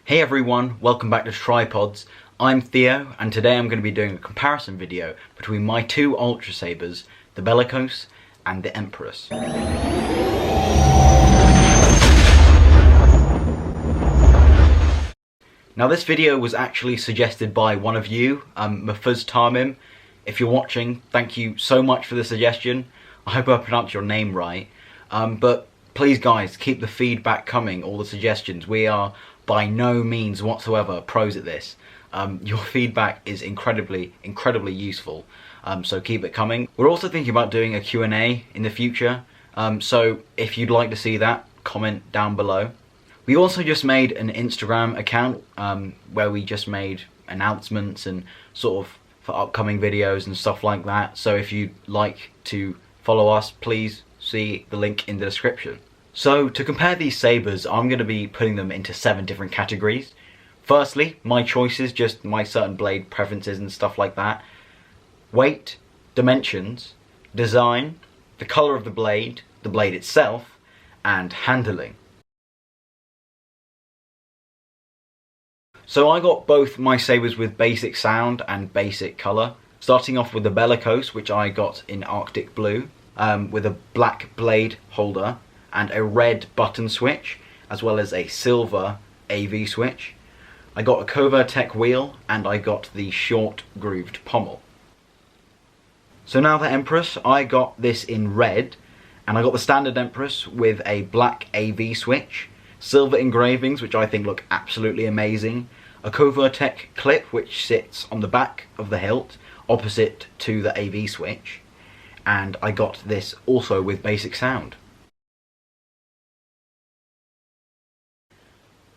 Hey everyone, welcome back to Tripods. I'm Theo, and today I'm going to be doing a comparison video between my two Ultrasabers, the Bellicose and the Empress. Now this video was actually suggested by one of you, Mafuz Tamim. If you're watching, thank you so much for the suggestion. I hope I pronounced your name right. But please guys, keep the feedback coming, all the suggestions. We are by no means whatsoever pros at this. Your feedback is incredibly useful, so keep it coming. We're also thinking about doing a Q&A in the future, so if you'd like to see that, comment down below. We also just made an Instagram account where we just made announcements and sort of for upcoming videos and stuff like that, so if you'd like to follow us, please see the link in the description. So to compare these sabers, I'm going to be putting them into 7 different categories. Firstly, my choices, just my certain blade preferences and stuff like that. Weight, dimensions, design, the colour of the blade itself, and handling. So I got both my sabers with basic sound and basic colour. Starting off with the Bellicose, which I got in Arctic Blue, with a black blade holder and a red button switch, as well as a silver AV switch. I got a Covertech wheel, and I got the short grooved pommel. So now the Empress, I got this in red, and I got the standard Empress with a black AV switch, silver engravings, which I think look absolutely amazing, a Covertech clip which sits on the back of the hilt, opposite to the AV switch, and I got this also with basic sound.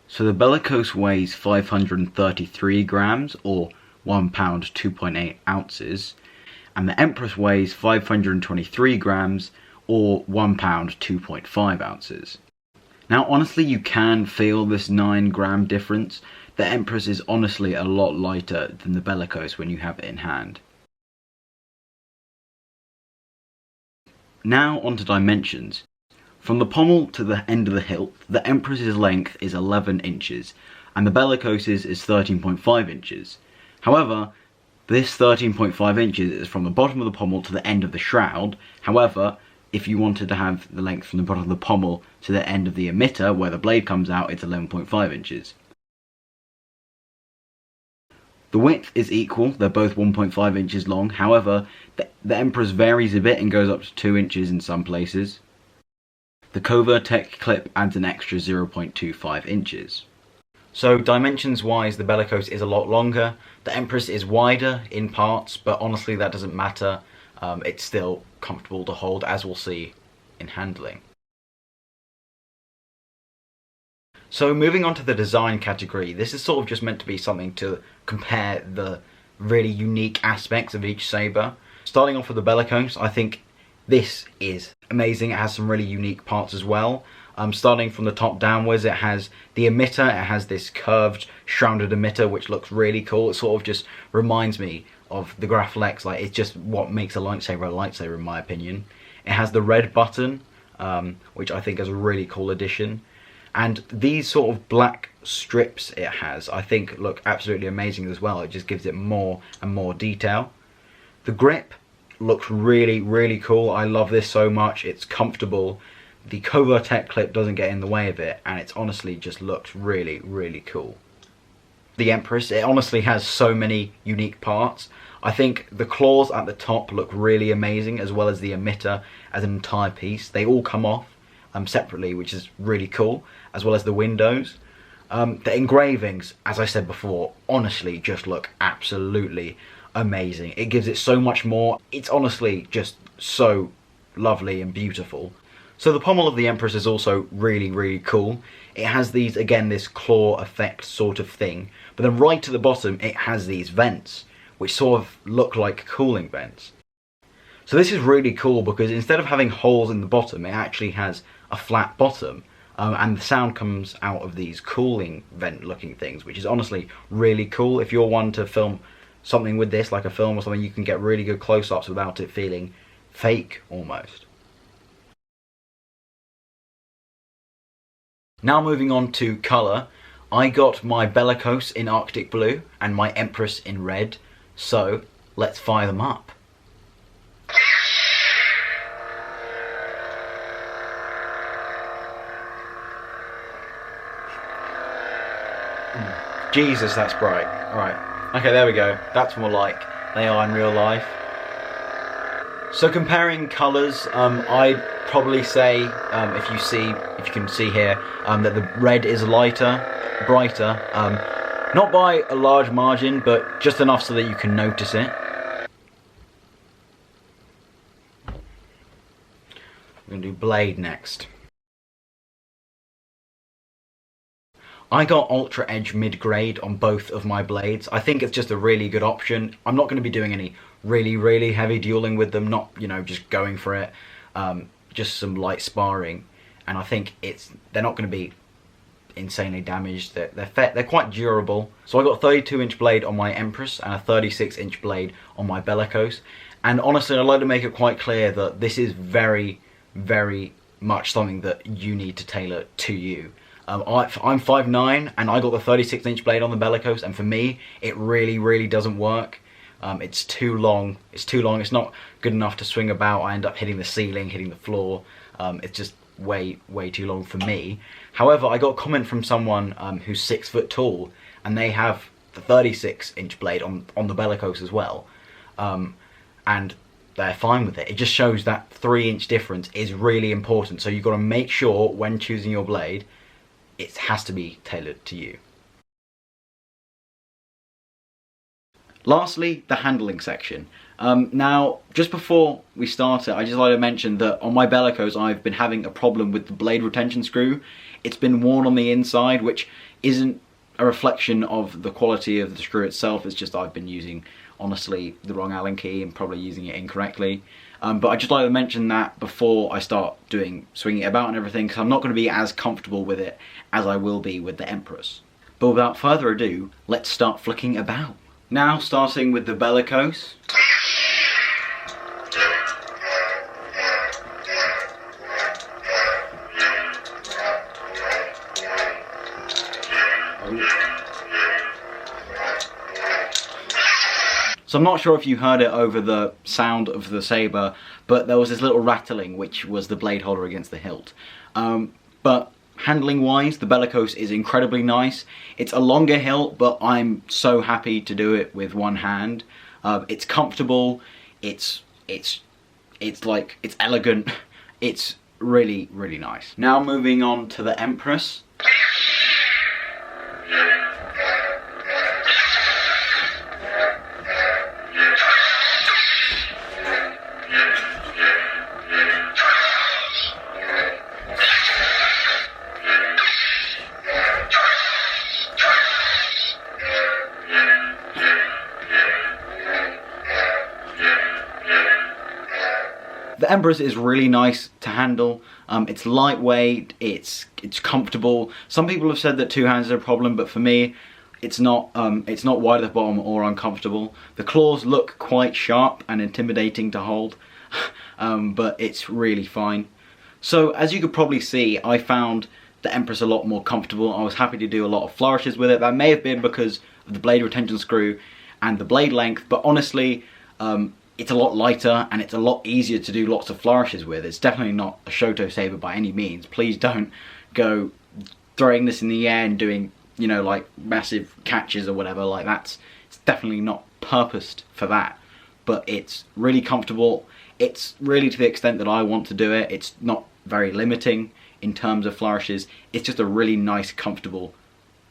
So the Bellicose weighs 533 grams, or 1 pound 2.8 ounces, and the Empress weighs 523 grams, or 1 pound 2.5 ounces. Now honestly, you can feel this 9 gram difference. The Empress is honestly a lot lighter than the Bellicose when you have it in hand. Now onto dimensions. From the pommel to the end of the hilt, the Empress's length is 11 inches, and the Bellicose's is 13.5 inches. However, this 13.5 inches is from the bottom of the pommel to the end of the shroud. However, if you wanted to have the length from the bottom of the pommel to the end of the emitter, where the blade comes out, it's 11.5 inches. The width is equal, they're both 1.5 inches long. However, the Empress varies a bit and goes up to 2 inches in some places. The Covertech clip adds an extra 0.25 inches. So dimensions wise, the Bellicose is a lot longer. The Empress is wider in parts, but honestly that doesn't matter. It's still comfortable to hold, as we'll see in handling. So moving on to the design category, this is sort of just meant to be something to compare the really unique aspects of each saber. Starting off with the Bellicose, I think this is amazing. It has some really unique parts as well. Starting from the top downwards, it has the emitter. It has this curved, shrouded emitter, which looks really cool. It sort of just reminds me of the Graflex. Like, it's just what makes a lightsaber in my opinion. It has the red button, which I think is a really cool addition. And these sort of black strips it has, I think look absolutely amazing as well. It just gives it more and more detail. The grip looks really cool. I love this so much. It's comfortable. The Covertech clip doesn't get in the way of it, and it's honestly just looks really cool. The Empress, it honestly has so many unique parts. I think the claws at the top look really amazing, as well as the emitter as an entire piece. They all come off separately, which is really cool, as well as the windows. The engravings, as I said before, honestly just look absolutely amazing. It gives it so much more. It's honestly just so lovely and beautiful. So the pommel of the Empress is also really cool. It has these, again, this claw effect sort of thing, but then right at the bottom it has these vents which sort of look like cooling vents. So this is really cool because instead of having holes in the bottom, it actually has a flat bottom, and the sound comes out of these cooling vent looking things, which is honestly really cool. If you're one to film something with this, like a film or something, you can get really good close-ups without it feeling fake almost. Now moving on to colour, I got my Bellicose in Arctic Blue and my Empress in red, so let's fire them up. Jesus, that's bright. Alright, okay, there we go. That's more like they are in real life. So comparing colours, I'd probably say, if you can see here, that the red is lighter, brighter, not by a large margin, but just enough so that you can notice it. We're going to do blade next. I got Ultra Edge mid-grade on both of my blades. I think it's just a really good option. I'm not going to be doing any really heavy dueling with them, not, you know, just going for it, just some light sparring, and I think they're not going to be insanely damaged. They're quite durable. So I got a 32-inch blade on my Empress and a 36-inch blade on my Bellicose, and honestly I'd like to make it quite clear that this is very much something that you need to tailor to you. I'm 5'9", and I got the 36-inch blade on the Bellicose, and for me it really doesn't work. It's too long. It's not good enough to swing about. I end up hitting the ceiling, hitting the floor. It's just way too long for me. However, I got a comment from someone who's 6 foot tall, and they have the 36-inch blade on the Bellicose as well, and they're fine with it. It just shows that 3-inch difference is really important. So you've got to make sure when choosing your blade, it has to be tailored to you. Lastly, the handling section. Now, just before we start it, I just like to mention that on my Bellicose I've been having a problem with the blade retention screw. It's been worn on the inside, which isn't a reflection of the quality of the screw itself. It's just I've been using, honestly, the wrong Allen key and probably using it incorrectly. But I just like to mention that before I start swinging it about and everything, because I'm not going to be as comfortable with it as I will be with the Empress. But without further ado, let's start flicking about. Now, starting with the Bellicose. So I'm not sure if you heard it over the sound of the saber, but there was this little rattling, which was the blade holder against the hilt. But handling wise, the Bellicose is incredibly nice. It's a longer hilt, but I'm so happy to do it with one hand. It's comfortable, it's elegant, it's really nice. Now moving on to the Empress. The Empress is really nice to handle. It's lightweight, it's comfortable. Some people have said that two hands is a problem, but for me, it's not wide at the bottom or uncomfortable. The claws look quite sharp and intimidating to hold, but it's really fine. So as you could probably see, I found the Empress a lot more comfortable. I was happy to do a lot of flourishes with it. That may have been because of the blade retention screw and the blade length, but honestly, it's a lot lighter and it's a lot easier to do lots of flourishes with. It's definitely not a Shoto saber by any means. Please don't go throwing this in the air and doing, you know, like massive catches or whatever like that. It's definitely not purposed for that, but it's really comfortable. It's really to the extent that I want to do it. It's not very limiting in terms of flourishes. It's just a really nice, comfortable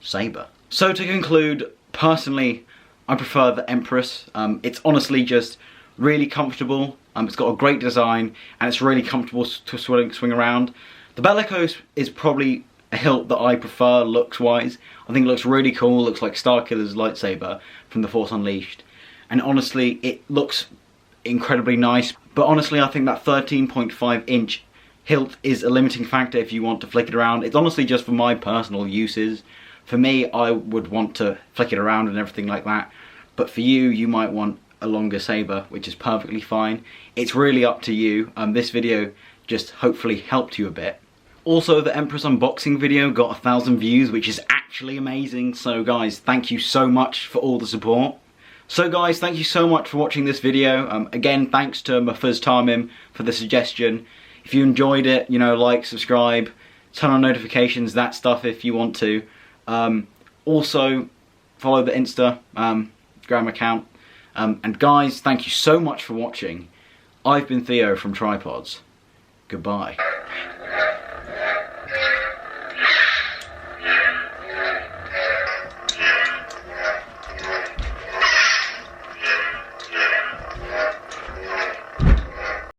saber. So to conclude, personally, I prefer the Empress. It's honestly just really comfortable. It's got a great design and it's really comfortable to swing around. The Bellicose is probably a hilt that I prefer looks wise. I think it looks really cool. It looks like Starkiller's lightsaber from The Force Unleashed, and honestly it looks incredibly nice. But honestly, I think that 13.5 inch hilt is a limiting factor if you want to flick it around. It's honestly just for my personal uses. For me, I would want to flick it around and everything like that, but for you, you might want a longer saber, which is perfectly fine. It's really up to you. This video just hopefully helped you a bit. Also, the Empress unboxing video got 1,000 views, which is actually actually amazing. So guys, thank you so much for all the support. So guys, thank you so much for watching this video. Again, thanks to Mufuz Tamim for the suggestion. If you enjoyed it, you know, like, subscribe, turn on notifications, that stuff if you want to. Also, follow the Instagram account. And guys, thank you so much for watching. I've been Theo from Tripods. Goodbye.